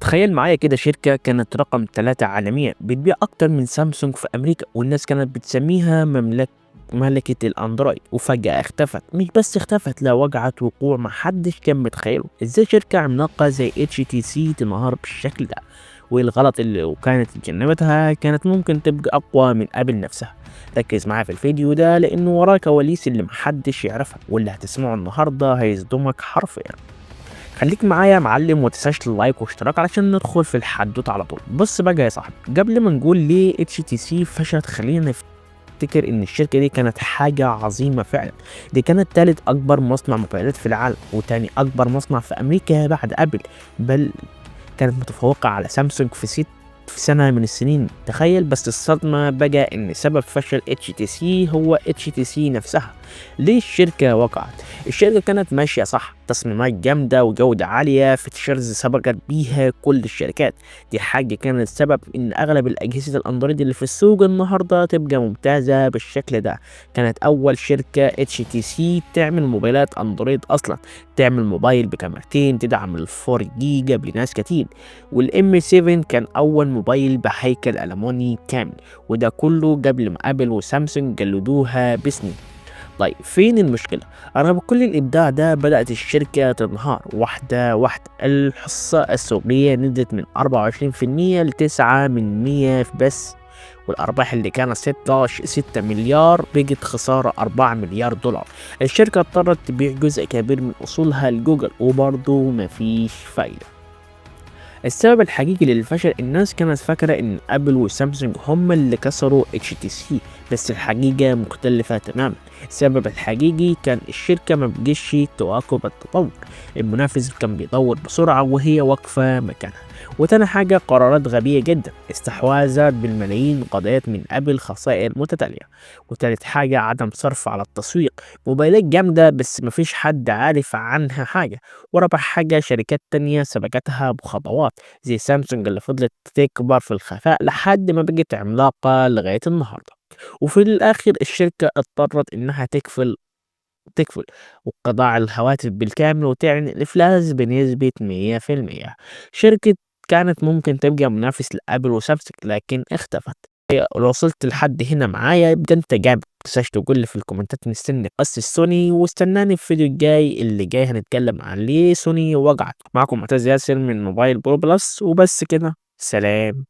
تخيل معايا كده شركة كانت رقم 3 عالميا بتبيع أكتر من سامسونج في أمريكا، والناس كانت بتسميها ملكة الأندرويد، وفجأة اختفت. مش بس اختفت، لا، وقعت وقوع محدش كان متخيله. ازاي شركة عملاقة زي HTC تنهار بالشكل ده؟ وايه الغلط اللي وكانت اتجنبتها كانت ممكن تبقى أقوى من أبل نفسها؟ ركز معايا في الفيديو ده لأنه وراه كواليس اللي محدش يعرفها، واللي هتسمعه النهاردة هيصدمك حرفيا. خليك معايا يا معلم، ومتنساش اللايك واشتراك علشان ندخل في الحدوته على طول. بص بقى يا صاحبي، قبل ما نقول ليه اتش تي سي فشلت، خلينا نفتكر ان الشركه دي كانت حاجه عظيمه فعلا. دي كانت تالت اكبر مصنع موبايلات في العالم، وتاني اكبر مصنع في امريكا بعد ابل. بل كانت متفوقة على سامسونج في سنة من السنين. تخيل بس الصدمة بقى ان سبب فشل HTC هو HTC نفسها. ليه الشركة وقعت؟ الشركة كانت ماشية صح، تصميمات جامدة وجودة عالية، فيتشرز سبقت بيها كل الشركات. دي حاجة كانت سبب ان اغلب الاجهزة الاندرويد اللي في السوق النهاردة تبقى ممتازة بالشكل ده. كانت اول شركة HTC تعمل موبايلات اندرويد اصلا، تعمل موبايل بكاميرتين تدعم الفور جيجا لناس كتير. والام 7 كان اول موبايل بهيكل ألموني كامل، وده كله قبل ما ابل وسامسونج جلدوها بسنين. طيب فين المشكلة؟ أنا بكل الإبداع ده بدأت الشركة تنهار واحدة واحدة. الحصة السوقية نزلت من 24% ل9% بس، والأرباح اللي كانت 6 مليار بقت خسارة 4 مليار دولار. الشركة اضطرت تبيع جزء كبير من أصولها لجوجل، وبرضه مفيش فايدة. السبب الحقيقي للفشل، الناس كانت فاكرة ان ابل وسامسونج هم اللي كسروا HTC، بس الحقيقة مختلفة تماما. السبب الحقيقي كان الشركة ما بقتش تواكب التطور. المنافس كان بيطور بسرعة وهي واقفة مكانها. وتاني حاجة، قرارات غبية جدا استحواذت بالملايين قضيت من ابل خسائر متتالية. وتالت حاجة، عدم صرف على التسويق، موبايلات جامدة بس مفيش حد عارف عنها حاجة. ورابع حاجة، شركات تانية سبقتها بخطوات زي سامسونج اللي فضلت تكبر في الخفاء لحد ما بقت عملاقة لغاية النهاردة. وفي الآخر الشركة اضطرت إنها تقفل وقطاع الهواتف بالكامل وتعلن الإفلاس بنسبة 100%. شركة كانت ممكن تبقى منافس لأبل وسامسونج لكن اختفت. لو وصلت لحد هنا معايا يبقى انت جامد. متنساش تقول لي في الكومنتات مستني قصة سوني، واستناني في الفيديو الجاي اللي جاي هنتكلم عن ليه سوني وقعت. معكم معتز ياسر من موبايل برو بلس، وبس كده، سلام.